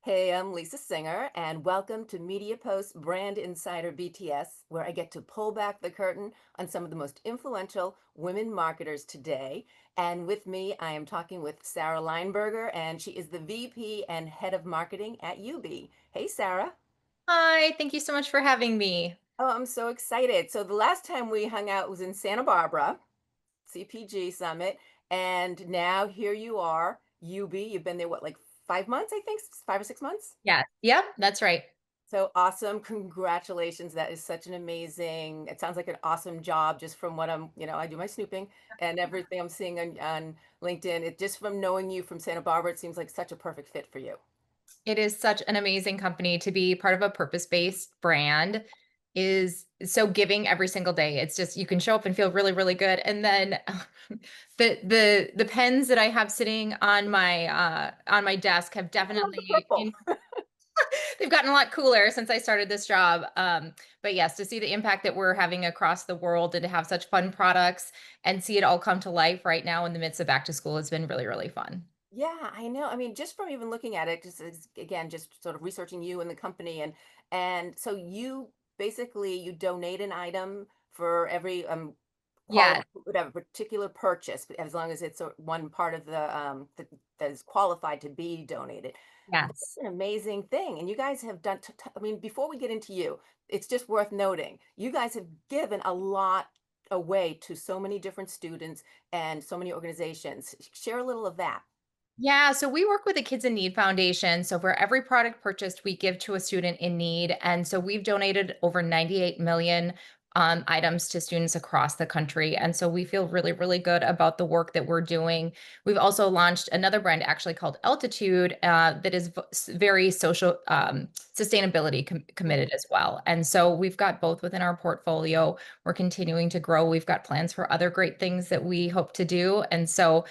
Hey, I'm Lisa Singer, and welcome to Media Post Brand Insider BTS, where I get to pull back the curtain on some of the most influential women marketers today. And with me, I am talking with Sarah Leinberger, and she is the VP and Head of Marketing at Yoobi. Hey, Sarah. Hi, thank you so much for having me. Oh, I'm so excited. So the last time we hung out was in Santa Barbara, CPG Summit, and now here you are, Yoobi. You've been there, what, like 5 months, I think, 5 or 6 months? Yeah, yep, that's right. So awesome. Congratulations. That is such an amazing, it sounds like an awesome job just from what I do my snooping and everything I'm seeing on LinkedIn. It just from knowing you from Santa Barbara, it seems like such a perfect fit for you. It is such an amazing company to be part of a purpose-based brand is so giving every single day. It's just you can show up and feel really, really good. And then the pens that I have sitting on my desk have I love the definitely purple. they've gotten a lot cooler since I started this job. But yes, to see the impact that we're having across the world and to have such fun products and see it all come to life right now in the midst of back to school has been really, really fun. Yeah, I know. I mean, just from even looking at it, again, just sort of researching you and the company, and so you basically you donate an item for every Yeah. whatever particular purchase, as long as it's one part of the that is qualified to be donated. That's Yes. an amazing thing, and you guys have done. I mean, before we get into you, it's just worth noting you guys have given a lot away to so many different students and so many organizations. Share a little of that. Yeah, so we work with the Kids in Need Foundation. So for every product purchased, we give to a student in need. And so we've donated over 98 million items to students across the country. And so we feel really, really good about the work that we're doing. We've also launched another brand actually called Altitude that is very social sustainability committed as well. And so we've got both within our portfolio. We're continuing to grow. We've got plans for other great things that we hope to do. And so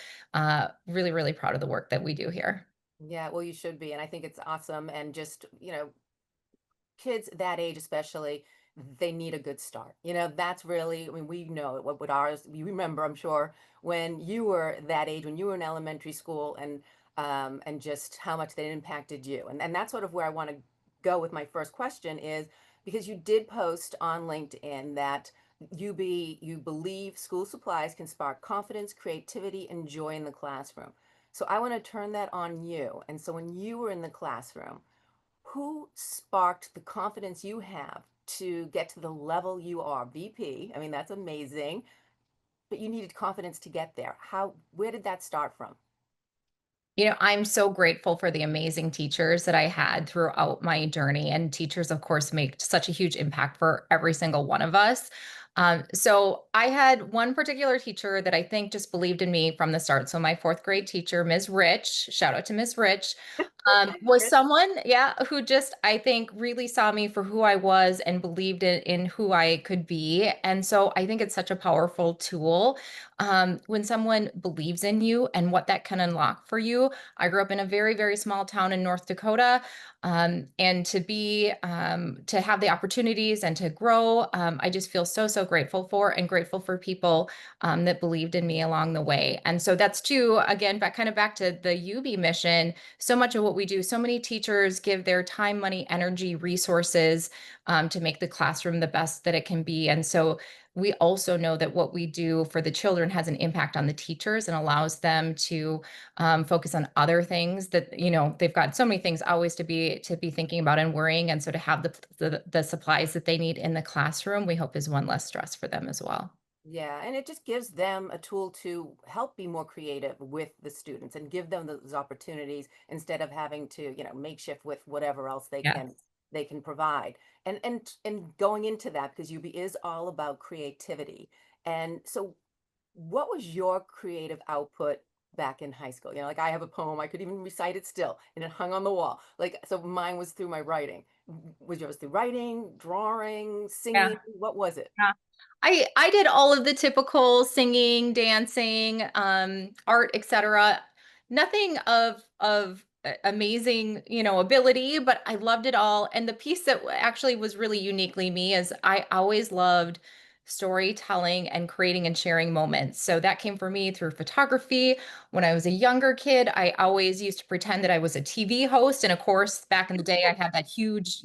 really, really proud of the work that we do here. Yeah, well, you should be. And I think it's awesome. And just, kids that age, especially, they need a good start. That's really, I mean, we know it, what would ours, you remember, I'm sure, when you were that age, when you were in elementary school and just how much that impacted you. And that's sort of where I want to go with my first question is because you did post on LinkedIn that you believe school supplies can spark confidence, creativity, and joy in the classroom. So I want to turn that on you. And so when you were in the classroom, who sparked the confidence you have to get to the level you are? VP, I mean, that's amazing, but you needed confidence to get there. Where did that start from? You know, I'm so grateful for the amazing teachers that I had throughout my journey. And teachers, of course, make such a huge impact for every single one of us. So I had one particular teacher that I think just believed in me from the start. So my fourth grade teacher, Ms. Rich, shout out to Ms. Rich, was Rich? someone, yeah, who just I think really saw me for who I was and believed in who I could be. And so I think it's such a powerful tool when someone believes in you and what that can unlock for you. I grew up in a very, very small town in North Dakota. And to have the opportunities and to grow, I just feel so, so grateful for and grateful for people that believed in me along the way. And so that's too, again, back to the UB mission. So much of what we do, so many teachers give their time, money, energy, resources to make the classroom the best that it can be. And so we also know that what we do for the children has an impact on the teachers and allows them to focus on other things that they've got so many things always to be thinking about and worrying, and so to have the supplies that they need in the classroom, we hope is one less stress for them as well. Yeah, and it just gives them a tool to help be more creative with the students and give them those opportunities instead of having to, makeshift with whatever else Yes. they can provide. And going into that, because UB is all about creativity. And so what was your creative output back in high school? Like I have a poem, I could even recite it still, and it hung on the wall. Like, so mine was through my writing. Was yours through writing, drawing, Yeah. singing? What was it? Yeah. I did all of the typical singing, dancing, art, etc. Nothing of amazing, ability, but I loved it all. And the piece that actually was really uniquely me is I always loved storytelling and creating and sharing moments. So that came for me through photography. When I was a younger kid, I always used to pretend that I was a TV host. And of course, back in the day, I had that huge,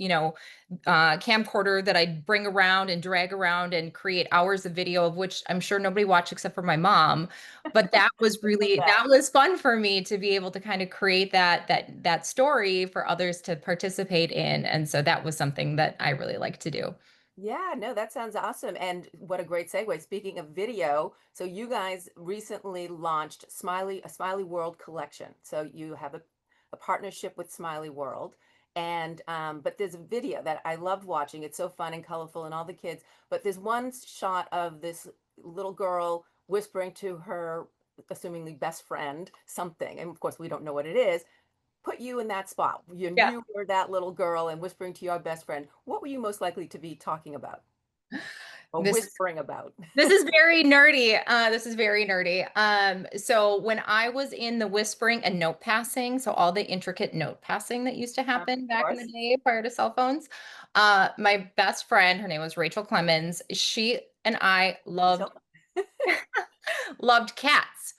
camcorder that I'd bring around and drag around and create hours of video, of which I'm sure nobody watched except for my mom. But Love that. that was fun for me to be able to kind of create that story for others to participate in. And so that was something that I really like to do. Yeah, no, that sounds awesome. And what a great segue. Speaking of video, so you guys recently launched a Smiley World collection. So you have a partnership with Smiley World. And but there's a video that I loved watching. It's so fun and colorful and all the kids. But there's one shot of this little girl whispering to her, assumingly best friend, something. And of course, we don't know what it is. Put you in that spot. Yeah. You were that little girl and whispering to your best friend. What were you most likely to be talking about or This is whispering about? This is very nerdy. This is very nerdy. So when I was in the whispering and note passing, so all the intricate note passing that used to Of happen back in the course. day prior to cell phones, my best friend, her name was Rachel Clemens, she and I Rachel. loved cats,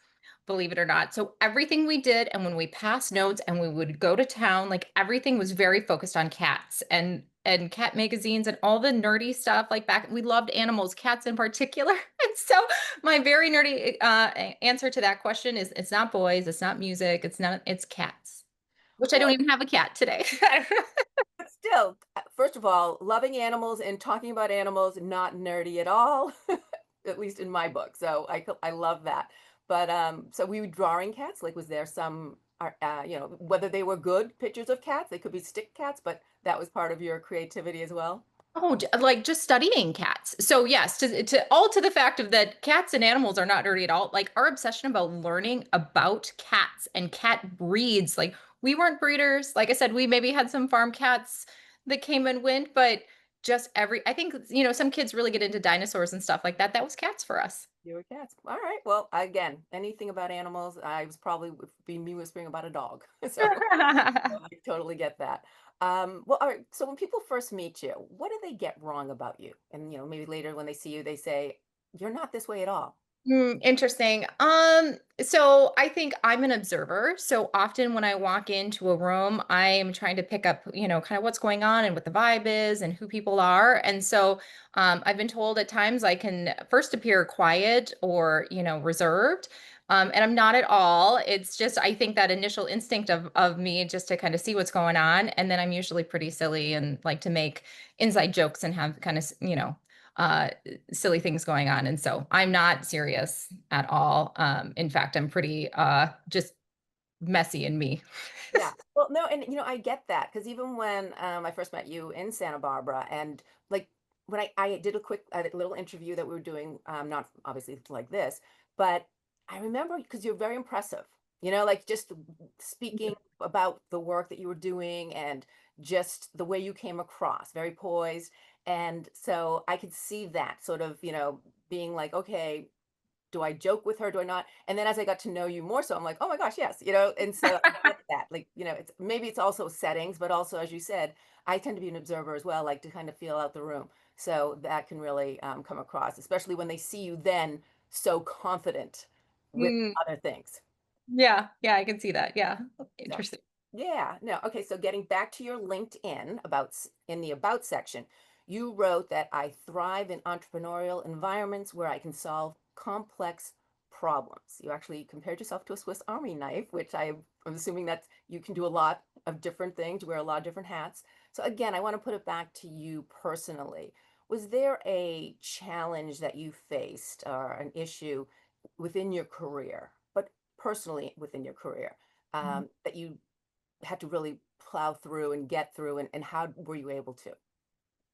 believe it or not. So everything we did, and when we passed notes and we would go to town, like everything was very focused on cats and cat magazines and all the nerdy stuff. Like back, we loved animals, cats in particular. And so my very nerdy answer to that question is it's not boys, it's not music, it's cats, which I don't Well, even have a cat today. but still, first of all, loving animals and talking about animals, not nerdy at all, at least in my book. So I love that. But so we were drawing cats. Like, was there some, whether they were good pictures of cats, they could be stick cats, but that was part of your creativity as well. Oh, like just studying cats. So yes, to the fact of that cats and animals are not dirty at all. Like our obsession about learning about cats and cat breeds. Like we weren't breeders. Like I said, we maybe had some farm cats that came and went, but I think, some kids really get into dinosaurs and stuff like that. That was cats for us. You were cats. All right. Well, again, anything about animals, I was probably be me whispering about a dog. So I totally get that. Well, all right. So when people first meet you, what do they get wrong about you? And maybe later when they see you, they say, "You're not this way at all." Interesting. So I think I'm an observer. So often when I walk into a room, I am trying to pick up, kind of what's going on and what the vibe is and who people are. And so I've been told at times I can first appear quiet or, reserved. And I'm not at all. It's just I think that initial instinct of me just to kind of see what's going on. And then I'm usually pretty silly and like to make inside jokes and have kind of, uh silly things going on. And so I'm not serious at all. In fact, I'm pretty just messy in me. Yeah. Well, no, and I get that because even when I first met you in Santa Barbara, and like when I did a little interview that we were doing, not obviously like this, but I remember because you're very impressive. Like just speaking about the work that you were doing and just the way you came across, very poised. And so I could see that sort of, being like, okay, do I joke with her? Do I not? And then as I got to know you more so, I'm like, oh my gosh, yes, and so I get that. Like, it's also settings, but also, as you said, I tend to be an observer as well, like to kind of feel out the room. So that can really come across, especially when they see you then so confident with Mm, other things. yeah, yeah, I can see that. Yeah. So, Interesting. yeah, no, okay. So getting back to your LinkedIn in the about section, you wrote that I thrive in entrepreneurial environments where I can solve complex problems. You actually compared yourself to a Swiss Army knife, which I'm assuming that you can do a lot of different things, wear a lot of different hats. So again, I want to put it back to you personally. Was there a challenge that you faced or an issue within your career, but personally within your career, that you had to really plow through and get through, and how were you able to?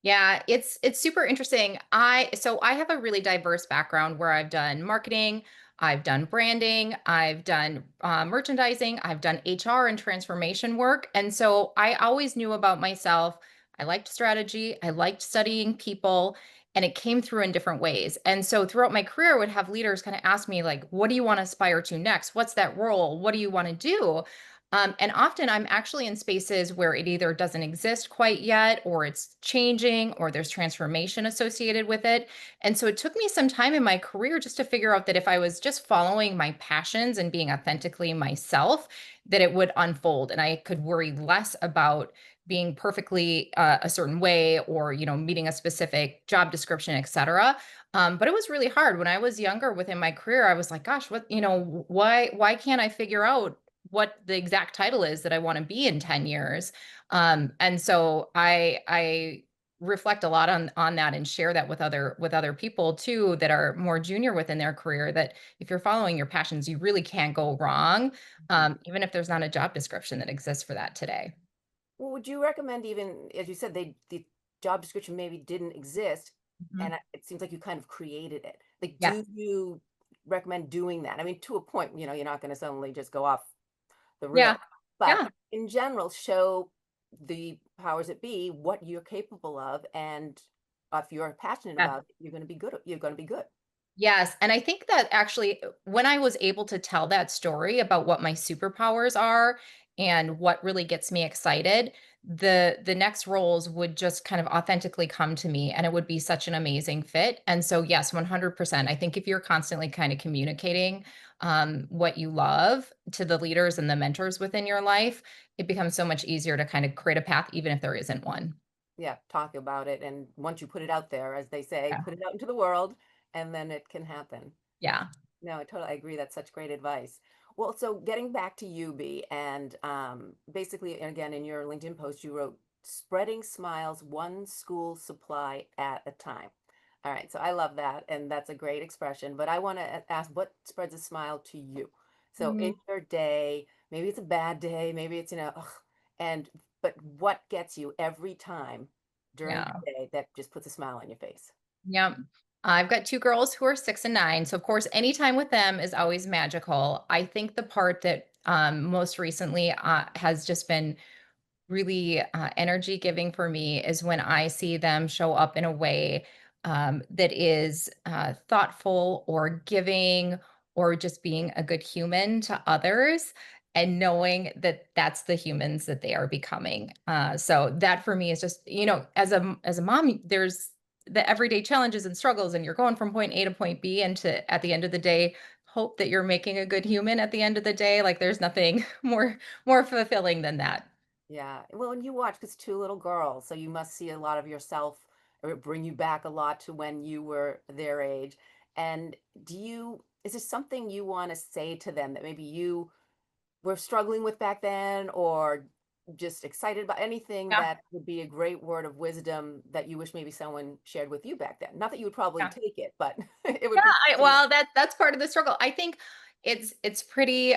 Yeah, it's super interesting. I have a really diverse background where I've done marketing, I've done branding, I've done merchandising, I've done HR and transformation work, and so I always knew about myself. I liked strategy, I liked studying people, and it came through in different ways. And so throughout my career, I would have leaders kind of ask me like, "What do you want to aspire to next? What's that role? What do you want to do?" And often I'm actually in spaces where it either doesn't exist quite yet, or it's changing, or there's transformation associated with it. And so it took me some time in my career just to figure out that if I was just following my passions and being authentically myself, that it would unfold and I could worry less about being perfectly a certain way, or meeting a specific job description, etc. But it was really hard when I was younger within my career. I was like, gosh, why can't I figure out what the exact title is that I want to be in 10 years. And so I reflect a lot on that and share that with other people too that are more junior within their career, that if you're following your passions, you really can't go wrong, Mhm. even if there's not a job description that exists for that today. Well, would you recommend, even as you said, the job description maybe didn't exist, Mhm. and it seems like you kind of created it. Like, Yeah. do you recommend doing that? I mean, to a point, you're not going to suddenly just go off the Yeah. rail, but Yeah. in general, show the powers that be what you're capable of, and if you're passionate Yeah. about it, you're going to be good. You're going to be good. Yes, and I think that actually, when I was able to tell that story about what my superpowers are and what really gets me excited, the next roles would just kind of authentically come to me, and it would be such an amazing fit. And so yes, 100%. I think if you're constantly kind of communicating what you love to the leaders and the mentors within your life, it becomes so much easier to kind of create a path even if there isn't one. Yeah, talk about it, and once you put it out there, as they say, Yeah. put it out into the world, and then it can happen. Yeah. No, I agree. That's such great advice. Well, so getting back to Yubi, and basically, and again, in your LinkedIn post, you wrote spreading smiles one school supply at a time. All right, so I love that, and that's a great expression. But I want to ask, what spreads a smile to you? So in Mhm. your day, maybe it's a bad day, maybe it's, ugh, and but what gets you every time during Yeah. the day that just puts a smile on your face? Yep. I've got 2 girls who are 6 and 9, so of course, any time with them is always magical. I think the part that, most recently, has just been really energy giving for me is when I see them show up in a way that is thoughtful or giving, or just being a good human to others, and knowing that that's the humans that they are becoming. So that for me is just, as a mom, there's the everyday challenges and struggles, and you're going from point A to point B, and to at the end of the day, hope that you're making a good human at the end of the day. Like there's nothing more fulfilling than that. Yeah. Well, and you watch, because two little girls, so you must see a lot of yourself, or it bring you back a lot to when you were their age. And is there something you want to say to them that maybe you were struggling with back then, or just excited about, anything Yeah. that would be a great word of wisdom that you wish maybe someone shared with you back then? Not that you would probably Yeah. take it, but it would Yeah, be good to know. well, that's part of the struggle. I think it's pretty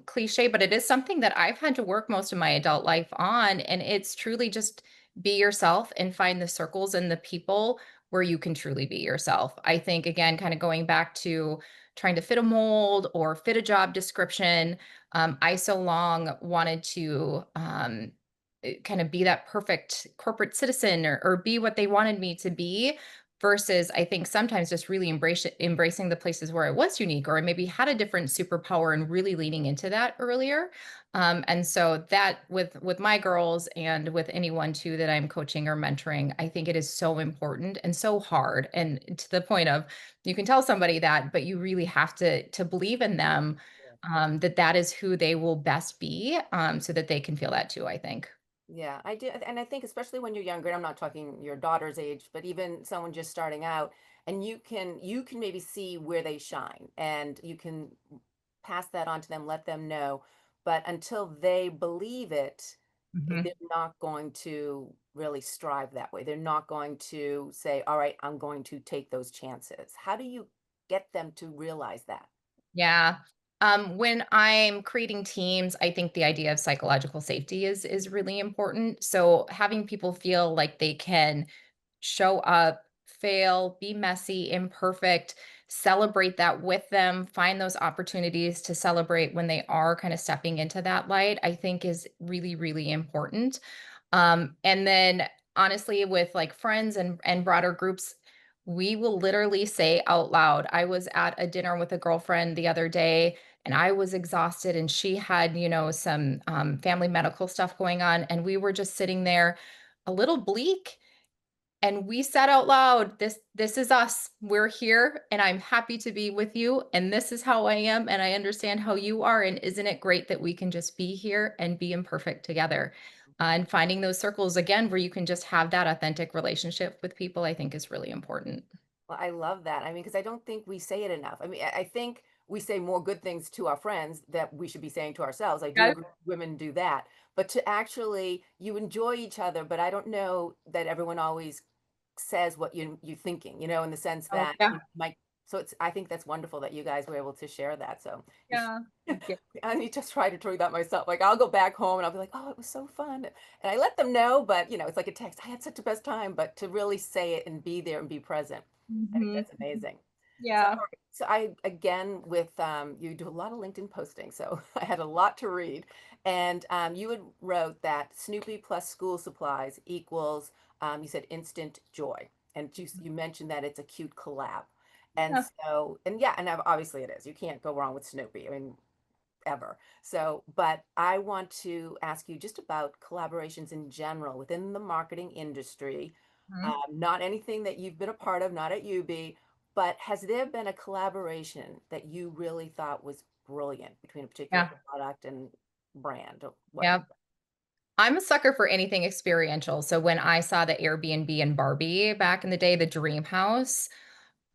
cliche, but it is something that I've had to work most of my adult life on, and it's truly just be yourself and find the circles and the people where you can truly be yourself. I think again, kind of going back to trying to fit a mold or fit a job description. I so long wanted to kind of be that perfect corporate citizen, or be what they wanted me to be, versus I think sometimes just really embracing the places where I was unique, or I maybe had a different superpower, and really leaning into that earlier. And so that with my girls, and with anyone too that I'm coaching or mentoring, I think it is so important and so hard, and to the point of, you can tell somebody that, but you really have to believe in them, that that is who they will best be, so that they can feel that too, I think. Yeah, I do. And I think, especially when you're younger, and I'm not talking your daughter's age, but even someone just starting out, and you can maybe see where they shine, and you can pass that on to them, let them know. But until they believe it, they're Mhm. not going to really strive that way. They're not going to say, all right, I'm going to take those chances. How do you get them to realize that? Yeah. When I'm creating teams, I think the idea of psychological safety is really important. So having people feel like they can show up, fail, be messy, imperfect, celebrate that with them, find those opportunities to celebrate when they are kind of stepping into that light, I think is really, really important. And then honestly, with like friends and broader groups, we will literally say out loud. I was at a dinner with a girlfriend the other day, and I was exhausted, and she had, some family medical stuff going on. And we were just sitting there a little bleak. And we said out loud, this is us. We're here and I'm happy to be with you. And this is how I am. And I understand how you are. And isn't it great that we can just be here and be imperfect together? And finding those circles again where you can just have that authentic relationship with people, I think is really important. Well, I love that. I mean, because I don't think we say it enough. I mean, I think we say more good things to our friends that we should be saying to ourselves. I do Yes. agree women do that. But to actually, you enjoy each other, but I don't know that everyone always says what you're thinking, in the sense Oh, that yeah. you might. So I think that's wonderful that you guys were able to share that. So you should, Yeah. Thank you. I need to try to do that myself. Like I'll go back home and I'll be like, oh, it was so fun. And I let them know, but it's like a text. I had such a best time, but to really say it and be there and be present. I think Mhm. that's amazing. So, all Yeah. right. So I again with you do a lot of LinkedIn posting, so I had a lot to read, and you had wrote that Snoopy plus school supplies equals you said instant joy, and you mentioned that it's a cute collab, and Yeah. so and yeah, and obviously it is. You can't go wrong with Snoopy. I mean, ever. So, but I want to ask you just about collaborations in general within the marketing industry. Mhm. Not anything that you've been a part of, not at UB, but has there been a collaboration that you really thought was brilliant between a particular Yeah. product and brand or Yeah. whatnot? I'm a sucker for anything experiential. So when I saw the Airbnb and Barbie back in the day, the dream house,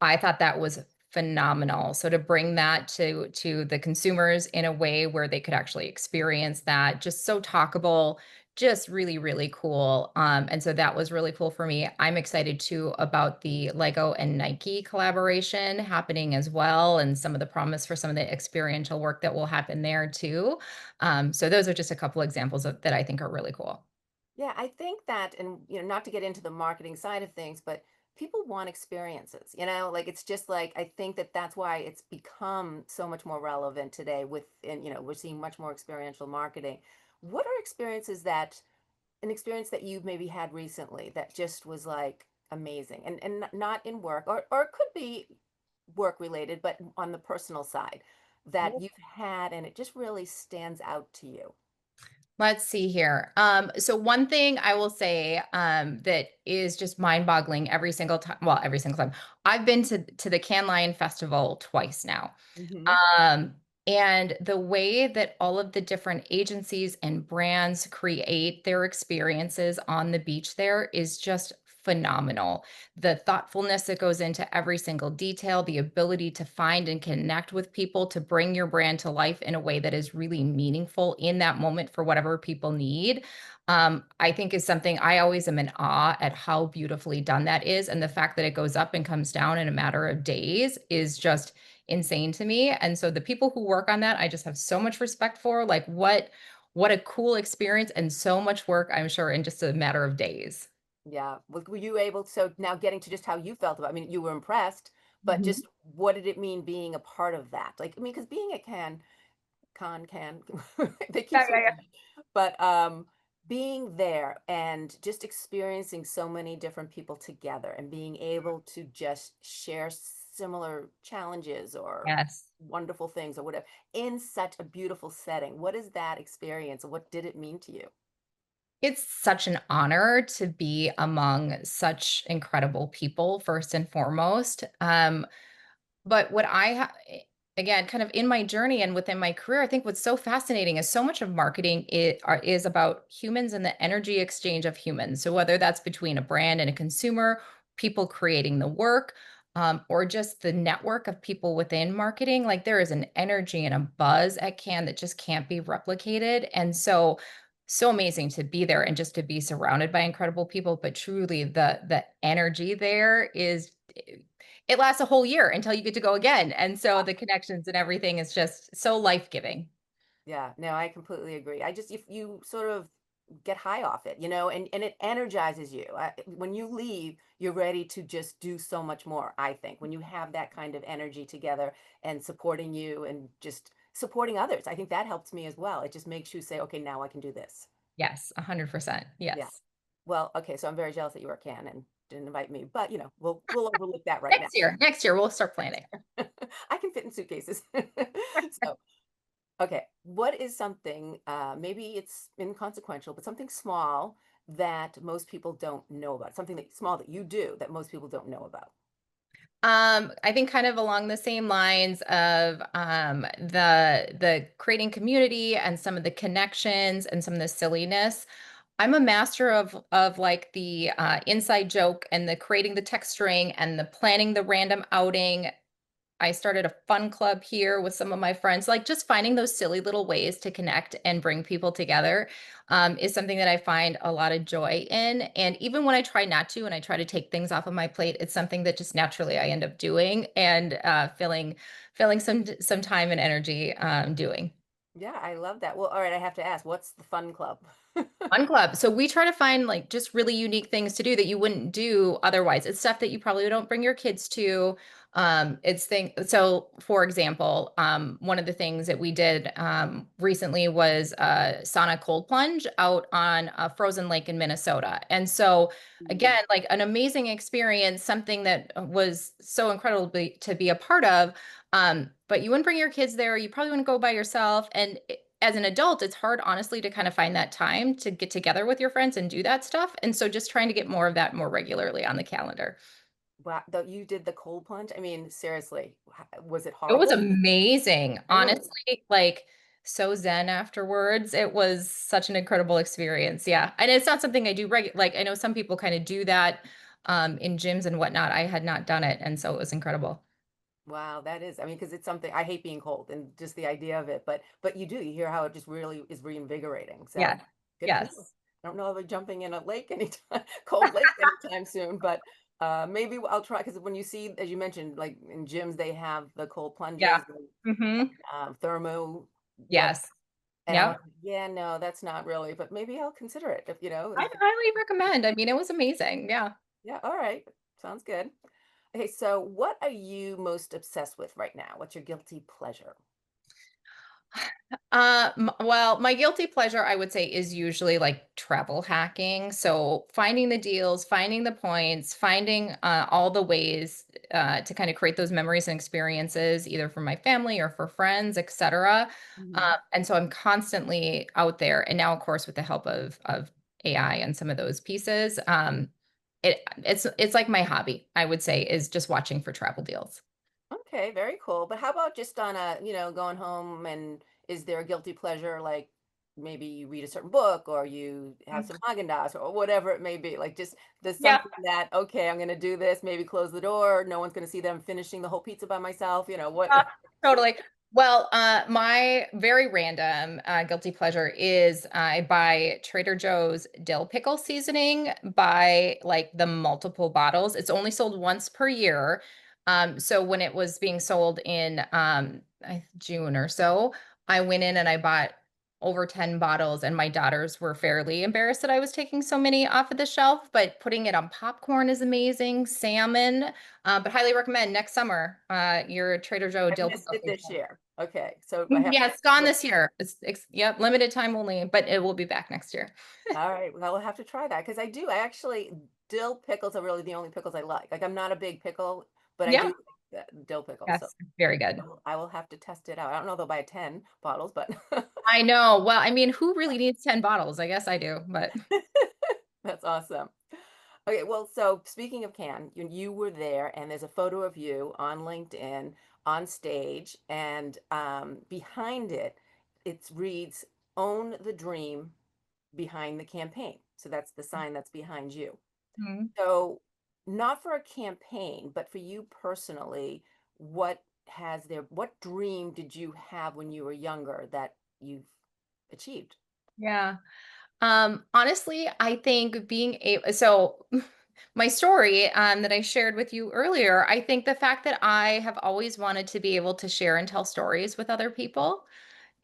I thought that was phenomenal. So to bring that to the consumers in a way where they could actually experience that, just so talkable, just really, really cool. And so that was really cool for me. I'm excited too about the Lego and Nike collaboration happening as well, and some of the promise for some of the experiential work that will happen there too. So those are just a couple examples that I think are really cool. Yeah, I think that, and not to get into the marketing side of things, but people want experiences, like it's just like I think that that's why it's become so much more relevant today with, and we're seeing much more experiential marketing. What are experiences that, an experience that you've maybe had recently that just was like amazing and not in work or it could be work related, but on the personal side that you've had and it just really stands out to you? Let's see here. So one thing I will say, that is just mind-boggling every single time. Well, every single time. I've been to the Cannes Lion Festival twice now. Hmm. Um, and the way that all of the different agencies and brands create their experiences on the beach there is just phenomenal. The thoughtfulness that goes into every single detail, the ability to find and connect with people to bring your brand to life in a way that is really meaningful in that moment for whatever people need. I think is something I always am in awe at how beautifully done that is. And the fact that it goes up and comes down in a matter of days is just insane to me. And so the people who work on that, I just have so much respect for. Like what a cool experience and so much work, I'm sure, in just a matter of days. Yeah. Were you able, so now getting to just how you felt about, I mean, you were impressed, but Mhm. just what did it mean being a part of that? Like, I mean, because being at Can, they keep Yeah, yeah, switching. yeah. But being there and just experiencing so many different people together and being able to just share similar challenges or Yes. wonderful things or whatever in such a beautiful setting. What is that experience? What did it mean to you? It's such an honor to be among such incredible people, first and foremost. But what again, kind of in my journey and within my career, I think what's so fascinating is so much of marketing is about humans and the energy exchange of humans. So whether that's between a brand and a consumer, people creating the work, or just the network of people within marketing, like there is an energy and a buzz at Can that just can't be replicated. And so amazing to be there and just to be surrounded by incredible people. But truly, the energy there is it lasts a whole year until you get to go again, and so the connections and everything is just so life-giving. Yeah, no, I completely agree. I just, if you sort of get high off it, and it energizes you. When you leave, you're ready to just do so much more, I think, when you have that kind of energy together and supporting you and just supporting others. I think that helps me as well. It just makes you say, okay, now I can do this. Yes, 100%. Yeah. Yes. Well, okay, so I'm very jealous that you were at Cannes and didn't invite me, but we'll overlook that right now. Next year, we'll start planning. I can fit in suitcases. So, Okay, what is something, maybe it's inconsequential, but something small that most people don't know about? Something that small that you do that most people don't know about? I think kind of along the same lines of the creating community and some of the connections and some of the silliness. I'm a master of like the inside joke and the creating the text string and the planning the random outing. I started a fun club here with some of my friends. Like just finding those silly little ways to connect and bring people together is something that I find a lot of joy in. And even when I try not to, and I try to take things off of my plate, it's something that just naturally I end up doing and filling some time and energy doing. Yeah, I love that. Well, all right, I have to ask, what's the fun club? Fun club. So we try to find like just really unique things to do that you wouldn't do otherwise. It's stuff that you probably don't bring your kids to. It's thing. So for example, one of the things that we did recently was sauna cold plunge out on a frozen lake in Minnesota. And so Mhm. again, like an amazing experience, something that was so incredible to be a part of. But you wouldn't bring your kids there. You probably wouldn't go by yourself. And as an adult, it's hard, honestly, to kind of find that time to get together with your friends and do that stuff. And so just trying to get more of that more regularly on the calendar. Wow, though you did the cold plunge? I mean, seriously, was it It was horrible? amazing, Really? honestly, like so zen afterwards. It was such an incredible experience. Yeah. And it's not something I do like I know some people kind of do that in gyms and whatnot. I had not done it, and so it was incredible. Wow, that is, I mean, because it's something I hate being cold and just the idea of it, but you do, you hear how it just really is reinvigorating. So Yes. good for you. Yes. I don't know if I'm jumping in a lake anytime, cold lake anytime soon, but maybe I'll try because when you see, as you mentioned, like in gyms, they have the cold Yeah. plunges, and, Hmm. thermo, what, Yes. and I'm like, Yep. yeah, no, that's not really, but maybe I'll consider it if, I'd if, highly recommend. I mean, it was amazing. Yeah. yeah, all right. Sounds good. Okay, so what are you most obsessed with right now? What's your guilty pleasure? Well, my guilty pleasure, I would say, is usually like travel hacking. So finding the deals, finding the points, finding all the ways to kind of create those memories and experiences, either for my family or for friends, etc. Mhm. And so I'm constantly out there. And now, of course, with the help of AI and some of those pieces, it's like my hobby, I would say, is just watching for travel deals. Okay, very cool. But how about just on a, going home and is there a guilty pleasure like maybe you read a certain book or you have some Haagen-Dazs or whatever it may be. Like just there's Yeah. something that, okay, I'm gonna do this, maybe close the door, no one's gonna see them finishing the whole pizza by myself, what. Uh, totally. Well, my very random guilty pleasure is I buy Trader Joe's dill pickle seasoning by like the multiple bottles. It's only sold once per year. So when it was being sold in June or so, I went in and I bought over 10 bottles, and my daughters were fairly embarrassed that I was taking so many off of the shelf, but putting it on popcorn is amazing, salmon, but highly recommend next summer, your Trader Joe I've dill missed pickle it this seasoning. year. Okay, so I Mhm, have yeah, to it's gone look. this year. Yep, limited time only, but it will be back next year. All right, well, I'll have to try that because I actually dill pickles are really the only pickles I like. Like I'm not a big pickle, but I do Yeah, like the dill pickles. So yes, very good. I will have to test it out. I don't know if they'll buy 10 bottles, but I know. Well, I mean, who really needs 10 bottles? I guess I do, but that's awesome. Okay, well, so speaking of Cannes, you were there, and there's a photo of you on LinkedIn on stage, and behind it, it reads "Own the Dream" behind the campaign. So that's the sign that's behind you. Mhm. So, not for a campaign, but for you personally, what dream did you have when you were younger that you've achieved? Yeah. Honestly, I think being able my story that I shared with you earlier, I think the fact that I have always wanted to be able to share and tell stories with other people.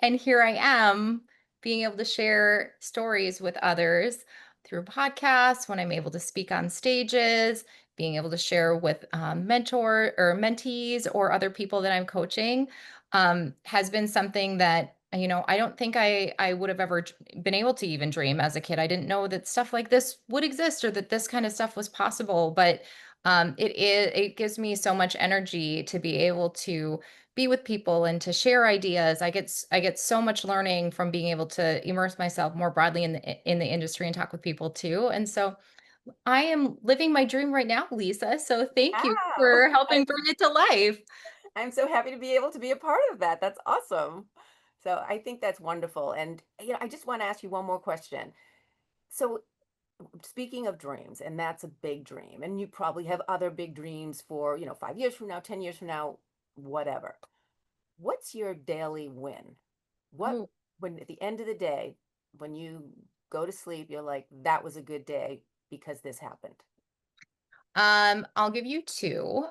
And here I am being able to share stories with others through podcasts, when I'm able to speak on stages, being able to share with mentor or mentees or other people that I'm coaching, has been something that, I don't think I would have ever been able to even dream as a kid. I didn't know that stuff like this would exist or that this kind of stuff was possible. But It gives me so much energy to be able to be with people and to share ideas. I get so much learning from being able to immerse myself more broadly in the industry and talk with people too. And so I am living my dream right now, Lisa. So thank you Wow. for helping bring it to life. I'm so happy to be able to be a part of that. That's awesome. So I think that's wonderful. And I just want to ask you one more question. So speaking of dreams, and that's a big dream, and you probably have other big dreams for, 5 years from now, 10 years from now, whatever. What's your daily win? What, Oh. when at the end of the day, when you go to sleep, you're like, that was a good day because this happened. I'll give you 2.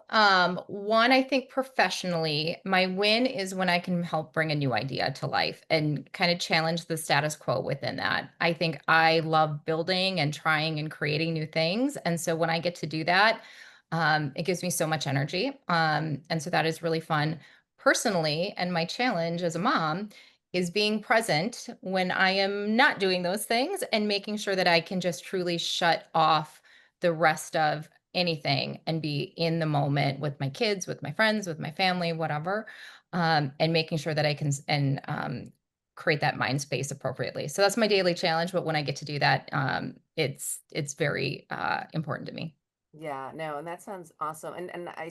One, I think professionally, my win is when I can help bring a new idea to life and kind of challenge the status quo within that. I think I love building and trying and creating new things. And so when I get to do that, it gives me so much energy. And so that is really fun personally. And my challenge as a mom is being present when I am not doing those things and making sure that I can just truly shut off the rest of anything and be in the moment with my kids, with my friends, with my family, whatever, and making sure that I can create that mind space appropriately. So that's my daily challenge. But when I get to do that, it's very important to me. Yeah, no, and that sounds awesome. And I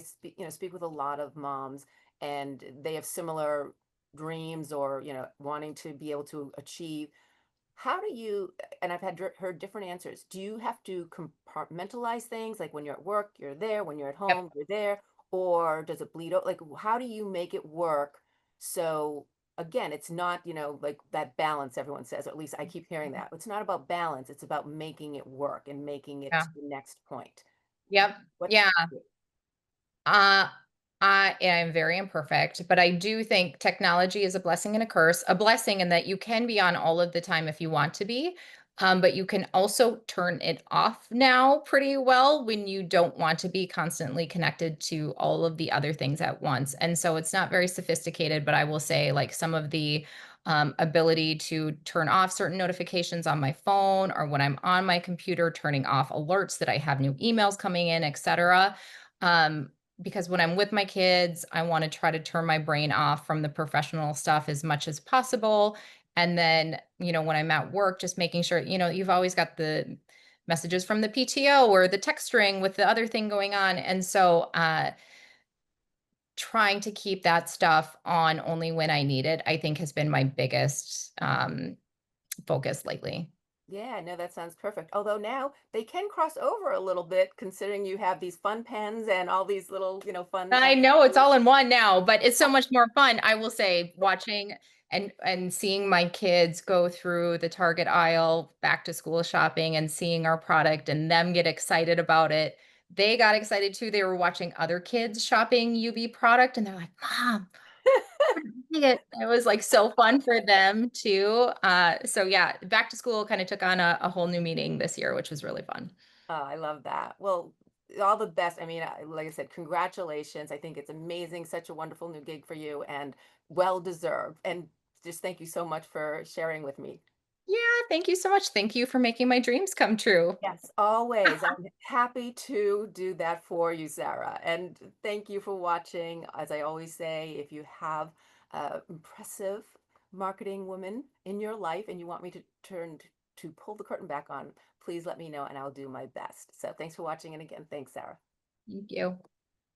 speak with a lot of moms, and they have similar dreams or, wanting to be able to achieve. How do you, and I've heard different answers. Do you have to compartmentalize things, like when you're at work, you're there, when you're at Yep. home, you're there, or does it bleed out? Like, how do you make it work? So again, it's not, like that balance everyone says, or at least I keep hearing that. It's not about balance, it's about making it work and making it Yeah. to the next point. Yep. What's Yeah. Uh, I am very imperfect, but I do think technology is a blessing and a curse. A blessing in that you can be on all of the time if you want to be, but you can also turn it off now pretty well when you don't want to be constantly connected to all of the other things at once. And so it's not very sophisticated, but I will say, like, some of the ability to turn off certain notifications on my phone or when I'm on my computer, turning off alerts that I have new emails coming in, etc. Um, because when I'm with my kids, I want to try to turn my brain off from the professional stuff as much as possible. And then, when I'm at work, just making sure, you've always got the messages from the PTO or the text string with the other thing going on. And so, trying to keep that stuff on only when I need it, I think has been my biggest focus lately. Yeah, no, that sounds perfect. Although now they can cross over a little bit, considering you have these fun pens and all these little, fun I know it's activities. all in one now, but it's so much more fun. I will say watching and seeing my kids go through the Target aisle back to school shopping and seeing our product and them get excited about it. They got excited too. They were watching other kids shopping Yoobi product and they're like, "Mom, it was like so fun for them too." So yeah, back to school kind of took on a whole new meaning this year, which was really fun. Oh, I love that. Well, all the best. I mean, like I said, congratulations. I think it's amazing. Such a wonderful new gig for you and well deserved. And just thank you so much for sharing with me. Yeah, thank you so much. Thank you for making my dreams come true. Yes, always. I'm happy to do that for you, Sarah. And thank you for watching. As I always say, if you have impressive marketing woman in your life and you want me to to pull the curtain back on, please let me know and I'll do my best. So thanks for watching. And again, thanks, Sarah. Thank you.